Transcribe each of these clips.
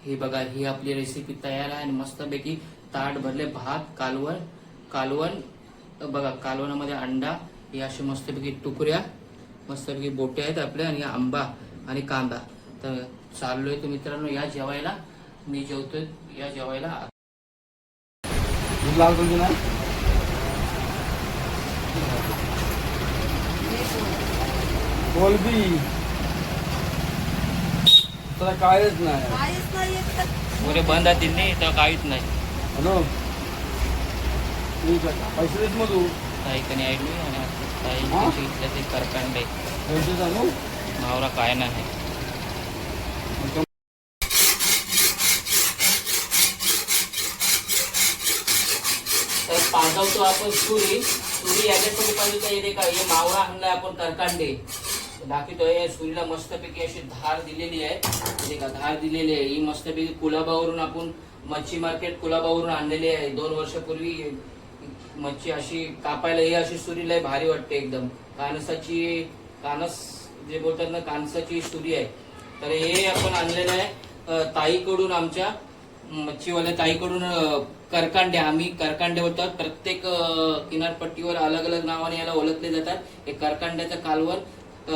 हे बघा, ही आपली रेसिपी तयार आहे आणि मस्तपैकी ताट भरले भात, कालवण बघा, कालवणामध्ये अंडा, हे असे मस्तपैकी तुकड्या, मस्तपैकी बोटे आहेत आपल्या, आणि आंबा आणि कांदा. तर चाललोय तर मित्रांनो या जेवायला, मी जेवतोय या जेवायला. बोल बी तुला कायच नाही. मोरे बंद आहे तिन्ही, तर काहीच नाही. हॅलो पैसे देत मग तू काही कणी ऐकली आणि काही इथलं ते करकांडे पैसे सांगू मावरा काय नाही. तर पाजवतो आपण सुरी याच्यासाठी पाहिजे येते का, हे मावरा आणलाय आपण करकांडे दाखवतोय. सुरीला मस्तपैकी अशी धार दिलेली आहे, का धार दिलेली आहे. ही मस्तपैकी कुलाबावरून आपण मच्छी मार्केट कुलाबावरून आणलेली आहे. 2 वर्षापूर्वी मच्छी अशी कापायला ही अशी सुरीला भारी वाटते एकदम. कानस जे बोलतात ना, कानसाची सुरी आहे. तर हे आपण आणलेलं आहे ताईकडून, आमच्या मच्छीवाल्या ताईकडून. करकांडे, आम्ही करकांडे बोलतात. प्रत्येक किनारपट्टीवर अलग अलग नावाने याला ओळखले जातात. हे करकांड्याचं कालवण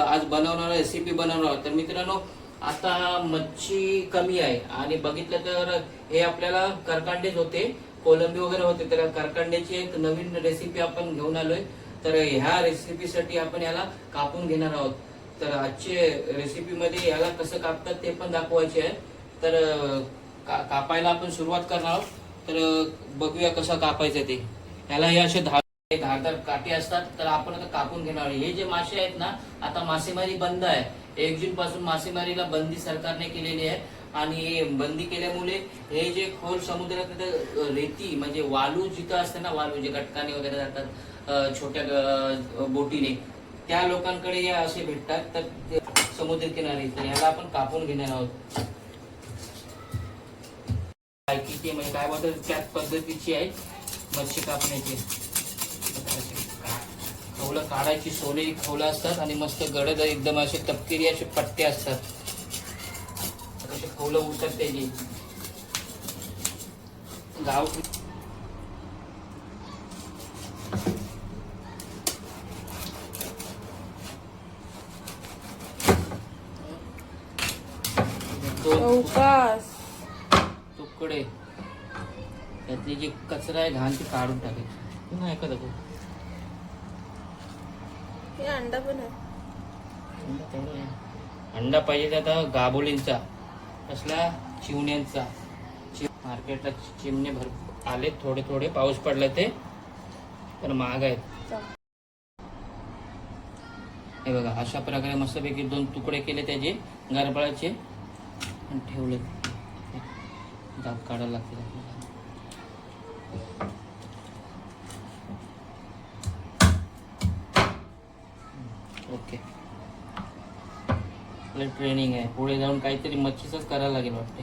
आज बनवणार, रेसिपी बनवणार. तर मित्रांनो आता मच्छी कमी आहे आणि बघितलं तर हे आपल्याला करकांडेच होते, कोलंबी वगैरे होते. तर करकांड्याची एक नवीन रेसिपी आपण घेऊन आलोय. तर ह्या रेसिपीसाठी आपण याला कापून घेणार आहोत. तर आजचे रेसिपीमध्ये याला कसं कापतात ते पण दाखवायचे आहे. तर कापायला आपण सुरुवात करणार आहोत. तर बघूया कसं कापायचं ते. याला हे असे धारदार काटे असतात. तर आपण आता कापून घेणार. हे जे मासे आहेत ना, आता मासेमारी बंद आहे. 1 जून पासून मासेमारीला बंदी सरकारने केलेली आहे. आणि बंदी केल्यामुळे हे जे खोल समुद्रात रेती म्हणजे वालू जिथं असते ना, वालू जे गटकाने वगैरे जातात छोट्या बोटीने, त्या लोकांकडे हे असे भेटतात. तर समुद्र किनारी, तर ह्याला आपण कापून घेणार आहोत. किती म्हणजे काय बोलतात त्याच पद्धतीची आहे मच्छी कापण्याची. खवलं काढायची, सोनेरी खवलं असतात आणि मस्त गडद एकदम असे तपकिरी असे पट्टे असतात. असे खवलं उठतात त्याची गाव. तुकडे त्यातली जी कचरा आहे, घाण, ती काढून टाकायची. नाही का दाखव, अंडा पण आहे. अंडा पाहिजे आता गाबोलींचा, असला चिवण्यांचा. मार्केटला चिमणे भरपूर आले, थोडे थोडे पाऊस पडला ते, पण महाग आहेत. हे बघा अशा प्रकारे मस्तपैकी 2 तुकडे केले त्याचे गरबळाचे आणि ठेवले. दात काढायला लागते आपल्याला. ओके, ट्रेनिंग आहे. पुढे जाऊन काहीतरी मच्छीच करायला लागेल वाटते.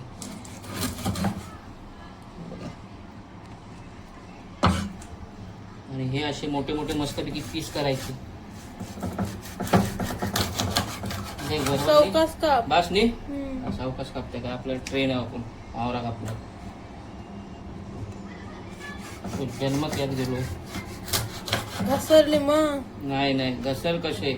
आणि हे असे मोठे मोठे मस्तपैकी पीस करायचे. बास नाही सावकाश कापते काय, आपल्याला ट्रेन आहे. आपण आवरा कापला जन्मच यात गेलो. घसरली मग नाही घसर कसे.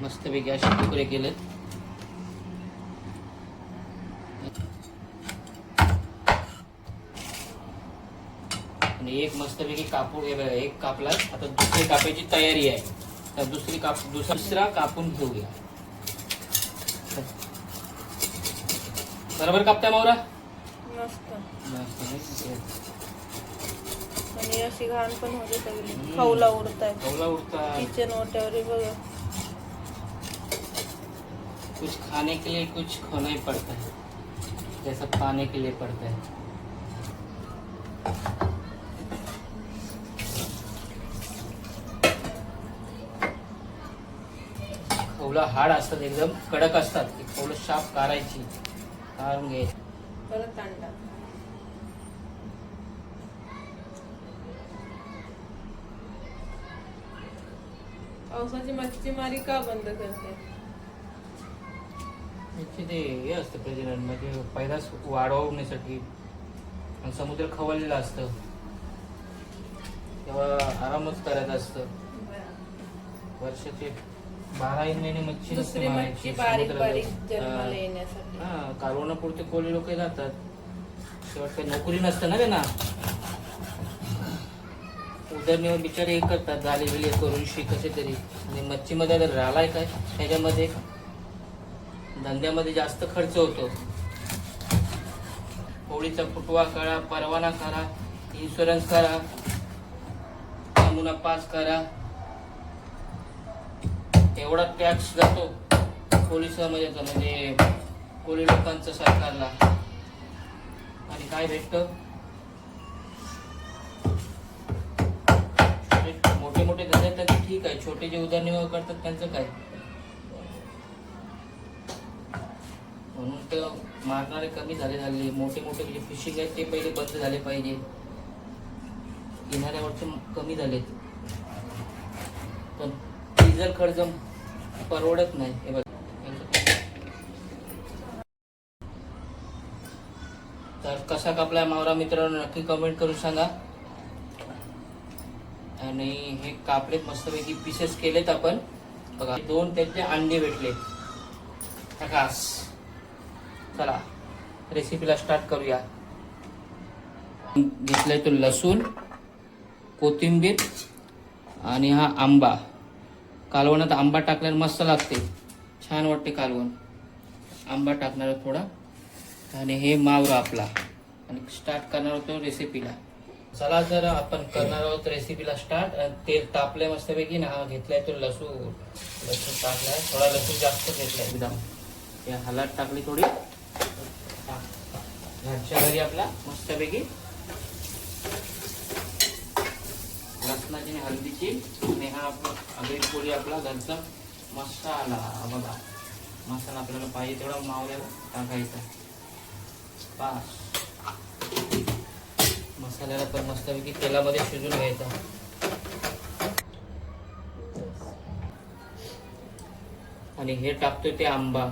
मस्तपैकी असे तुकडे केलेत. आणि एक मस्तपैकी कापून एक कापला. आता दुसरी कापायची तयारी आहे. तर दुसरा कापून घेऊया. बरोबर कापताय मावरा. मस्त. आणि अशी घाण पण होते सगळी. खवला उडताय किचन ओट्यावर बघा. कुछ खाने के लिए कुछ खोना ही पड़ता है, जैसा पाने के लिए पड़ता है. खवलं हाड असतात, एकदम कडक असतात. खवलं शाप काढायची, काढून घ्यायची. परत अंडा. पावसाची मच्छीमारी का बंद करते? याचे ते हे असतं प्रजनन, म्हणजे पहिलाच वाढवण्यासाठी. आणि समुद्र खवळलेला असतं तेव्हा आरामच करायचं असतं. वर्षाचे 12 महिने मच्छी नसते दुसरी मारायची मच्छी बारीक समुद्रात. बारीक जन्माला येण्यासाठी. हा, कालवणापुरते कोळी लोक जातात. शेवट काही नोकरी नसतं ना त्यांना. उदरनिर्वाह बिचारे हे करतात, जाले बिले करून कसे तरी. आणि मच्छीमध्ये जर राहिलाय काय त्याच्यामध्ये धंद्यामध्ये जास्त खर्च होतो. होळीचा फुटवा करा, परवाना करा, इन्शुरन्स करा, नमुना पास करा, एवढा टॅक्स जातो पोलिसामध्ये, म्हणजे कोळी लोकांचं सरकारला. आणि काय भेटतं? मोठे मोठे धंदे तर ठीक आहे, छोटे जे उदरनिर्वाह करतात त्यांचं काय? म्हणून तर मारणारे कमी झाले. मोठे मोठे जे फिशिंग आहेत ते पहिले बंद झाले पाहिजे. किनाऱ्यावरचे कमी झालेत. पण डिझेल खर्च परवडत नाही. हे बघ, तर कसा कापलाय मावरा मित्रांनो नक्की कमेंट करून सांगा. आणि हे कापलेत मस्तपैकी पीसेस केलेत आपण. बघा 2 त्याचे अंडे भेटले. खास चला रेसिपीला स्टार्ट करूया. घेतलाय तो लसूण, कोथिंबीर आणि हा आंबा. कालवणात आंबा टाकल्यावर मस्त लागते, छान वाटते कालवण. आंबा टाकणार थोडा. आणि हे मावरा आपला. आणि स्टार्ट करणार होतो रेसिपीला. चला तर आपण करणार आहोत रेसिपीला स्टार्ट. तेल तापलंय मस्तपैकी ना. हा घेतलाय तो लसूण टाकलाय. थोडा लसूण जास्त घेतलाय एकदम. या हळद टाकली थोडी घरच्या घरी आपला मस्तपैकी लसणाची आणि हळदीची. आणि हा आपला आगरी पोळी आपला घरचा मसाला. बघा मसाला आपल्याला पाहिजे तेवढा मावल्याला टाकायचा. बस मसाल्याला पण मस्तपैकी तेलामध्ये शिजून घ्यायचा. आणि हे टाकतोय ते आंबा.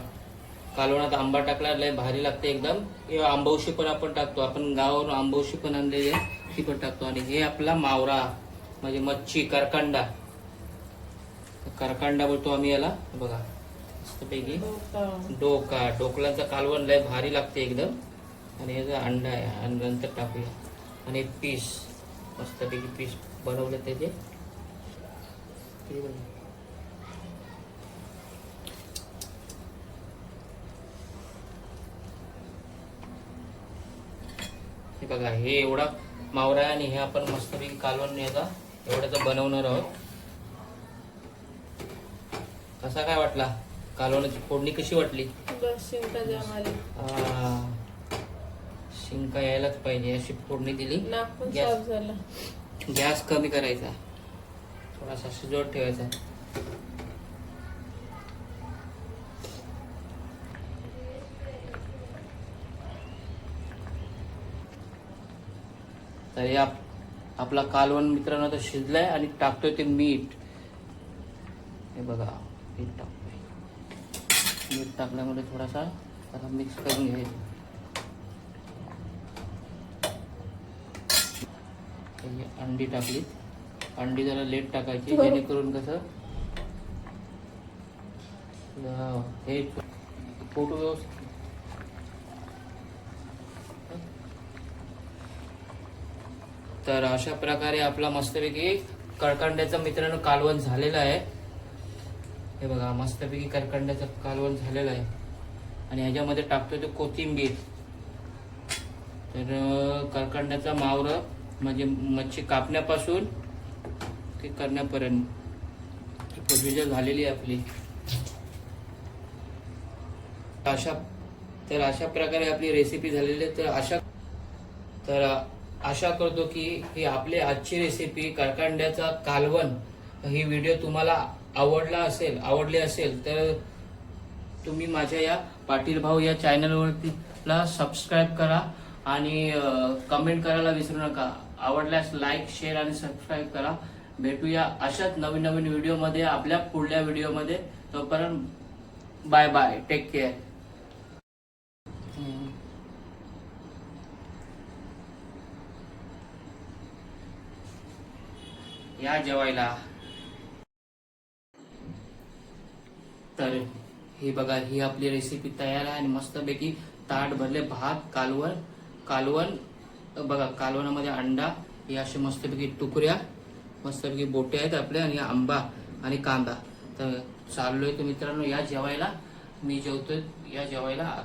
कालवणात आंबा टाकला लय भारी लागते एकदम. आंबवशी पण आपण टाकतो. आपण गावावरून आंबवशी पण आणलेली आहे ती पण टाकतो. आणि हे आपला मावरा म्हणजे मच्छी करकांडा. करकांडा बोलतो आम्ही याला. बघा मस्तपैकी डोकलांचा कालवण लय भारी लागते एकदम. आणि याचा अंडा आहे. आणि नंतर टाकूया. आणि पीस मस्तपैकी पीस बनवले त्याचे. हे बघा हे एवढा मावरा आहे. आणि हे आपण मस्तपैकी कालवण याचा एवढ्याचा बनवणार आहोत. कसा काय वाटला? कालवणाची फोडणी कशी वाटली? शिंका यायलाच पाहिजे अशी फोडणी दिली. गॅस कमी करायचा, थोडासा शिजवत ठेवायचा. तर या आपला कालवण मित्रांनो तर शिजलाय. आणि टाकतोय ते मीठ. हे बघा मीठ टाकतोय. मीठ टाकल्यामुळे थोडासा त्याला मिक्स करून घ्यायचं. अंडी टाकली. अंडी जरा लेट टाकायची जेणेकरून कसं हे फोटो व्यवस्थित. तर अशा प्रकारे आपला मस्तपैकी करकांड्याचं मित्रांनो कालवण झालेलं आहे. हे बघा मस्तपैकी करकांड्याचं कालवण झालेलं आहे. आणि ह्याच्यामध्ये टाकतोय तो कोथिंबीर. तर करकांड्याचा मावरं म्हणजे मच्छी कापण्यापासून ते करण्यापर्यंत प्रोसिजर झालेली आहे आपली. अशा प्रकारे आपली रेसिपी झालेली आहे. तर आशा करतो की ही आपली आजची रेसिपी करकांड्याचा कालवण ही व्हिडिओ तुम्हाला आवडली असेल तर तुम्ही माझ्या या पाटील भाऊ या चॅनलवरती सबस्क्राईब करा. आणि कमेंट करायला विसरू नका. आवडल्यास लाईक शेअर आणि सबस्क्राईब करा. भेटूया अशाच नवीन नवीन व्हिडिओमध्ये, आपल्या पुढल्या व्हिडिओमध्ये. तोपर्यंत बाय बाय, टेक केअर. या जेवायला. तर ही बघा, ही आपली रेसिपी तयार आहे आणि मस्तपैकी ताट भरले भात, कालवण बघा, कालवणामध्ये अंडा, हे असे मस्तपैकी तुकड्या, मस्तपैकी बोटे आहेत आपले, आणि आंबा आणि कांदा. तर चाललोय तर मित्रांनो या जेवायला. मी जेवतोय या जेवायला.